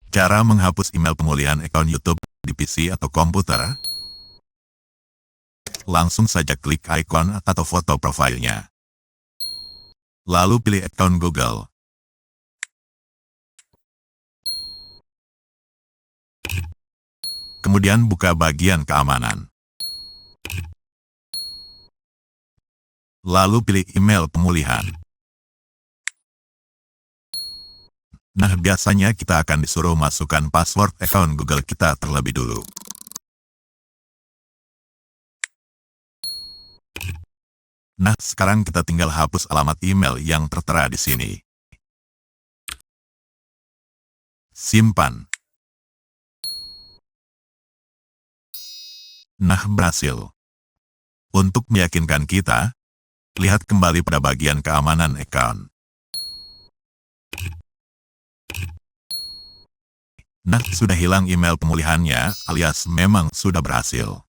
Cara menghapus email pemulihan akun YouTube di PC atau komputer. Langsung saja klik ikon atau foto profilnya. Lalu pilih akun Google. Kemudian buka bagian keamanan. Lalu pilih email pemulihan. Nah, biasanya kita akan disuruh masukkan password akun Google kita terlebih dulu. Nah, sekarang kita tinggal hapus alamat email yang tertera di sini. Simpan. Nah, berhasil. Untuk meyakinkan kita, lihat kembali pada bagian keamanan akun. Nah, sudah hilang email pemulihannya, alias memang sudah berhasil.